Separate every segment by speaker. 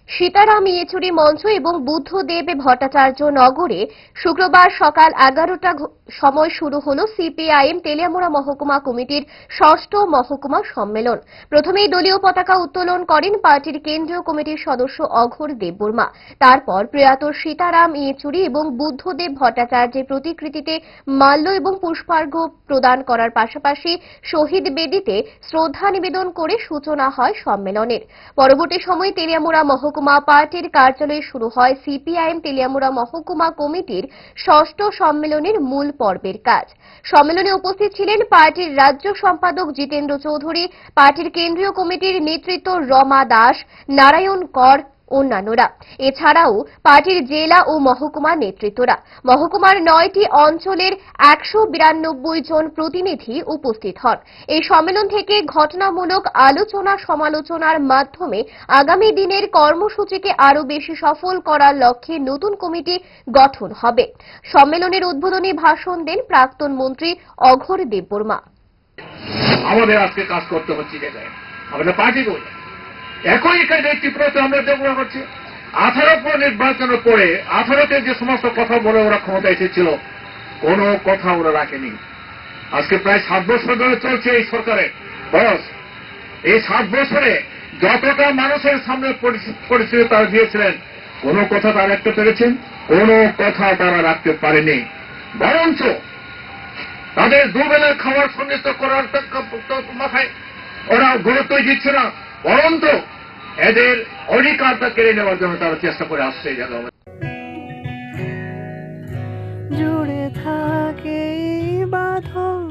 Speaker 1: সীতারাম ইয়েচুরি মঞ্চ এবং বুদ্ধদেব ভট্টাচার্য নগরে শুক্রবার সকাল 11টা সময় শুরু হল সিপিআইএম তেলিয়ামুড়া মহকুমা কমিটির ষষ্ঠ মহকুমা সম্মেলন। প্রথমেই দলীয় পতাকা উত্তোলন করেন পার্টির কেন্দ্রীয় কমিটির সদস্য অঘোর দেববর্মা। তারপর প্রয়াত সীতারাম ইয়েচুরি এবং বুদ্ধদেব ভট্টাচার্যের প্রতিকৃতিতে মাল্য এবং পুষ্পার্ঘ্য প্রদান করার পাশাপাশি শহীদ বেদিতে শ্রদ্ধা নিবেদন করে সূচনা হয় সম্মেলনের। পরবর্তী সময়ে তেলিয়ামুড়া মহকুমা পার্টির কার্যালয়ে শুরু হয় সিপিআইএম তেলিয়ামুড়া মহকুমা কমিটির ষষ্ঠ সম্মেলনের মূল পর্বের কাজ। সম্মেলনে উপস্থিত ছিলেন পার্টির রাজ্য সম্পাদক জিতেন্দ্র চৌধুরী, পার্টির কেন্দ্রীয় কমিটির নেতৃত্ব রমা দাস, নারায়ণ কর, অন্যান্যরা। এছাড়াও পার্টির জেলা ও মহকুমা নেতৃত্বরা। মহকুমার 9টি অঞ্চলের 192 জন প্রতিনিধি উপস্থিত হন। এই সম্মেলন থেকে ঘটনামূলক আলোচনা সমালোচনার মাধ্যমে আগামী দিনের কর্মসূচিকে আরো বেশি সফল করার লক্ষ্যে নতুন কমিটি গঠন হবে। সম্মেলনের উদ্বোধনী ভাষণ দেন প্রাক্তন মন্ত্রী অঘোর দেববর্মা।
Speaker 2: আমাদের আজকে কাজ করতে হচ্ছে, আমাদের পার্টি বলে একই কাজের তীব্রতা আমরা দেখব হচ্ছে। 18 নির্বাচনের পরে 18তে যে সমস্ত কথা বলে ওরা ক্ষমতা এসেছিল, কোনো কথা ওরা রাখেনি। আজকে প্রায় 7 বছর ধরে চলছে এই সরকারের বয়স। এই 7 বছরে যতটা মানুষের সামনে পরিস্থিতি তারা দিয়েছিলেন, কোনো কথা তারা রাখতে পেরেছেন? কোনো কথা তারা রাখতে পারেনি। বরঞ্চ তাদের দুবেলার খাবার সন্নিহিত করার মাথায় ওরা গুরুত্বই দিচ্ছে না, বরঞ্চ এদের অধিকারটা কেড়ে নেওয়ার জন্য তারা চেষ্টা করে আসছে।
Speaker 3: জুড়ে থাকে বাঁধন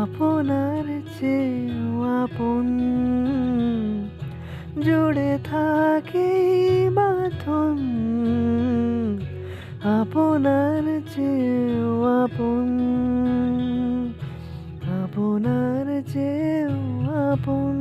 Speaker 3: আপনার চেয়েও আপন, জুড়ে থাকে বাঁধন আপনার চেয়েও আপন, আপনার চেয়েও আপন।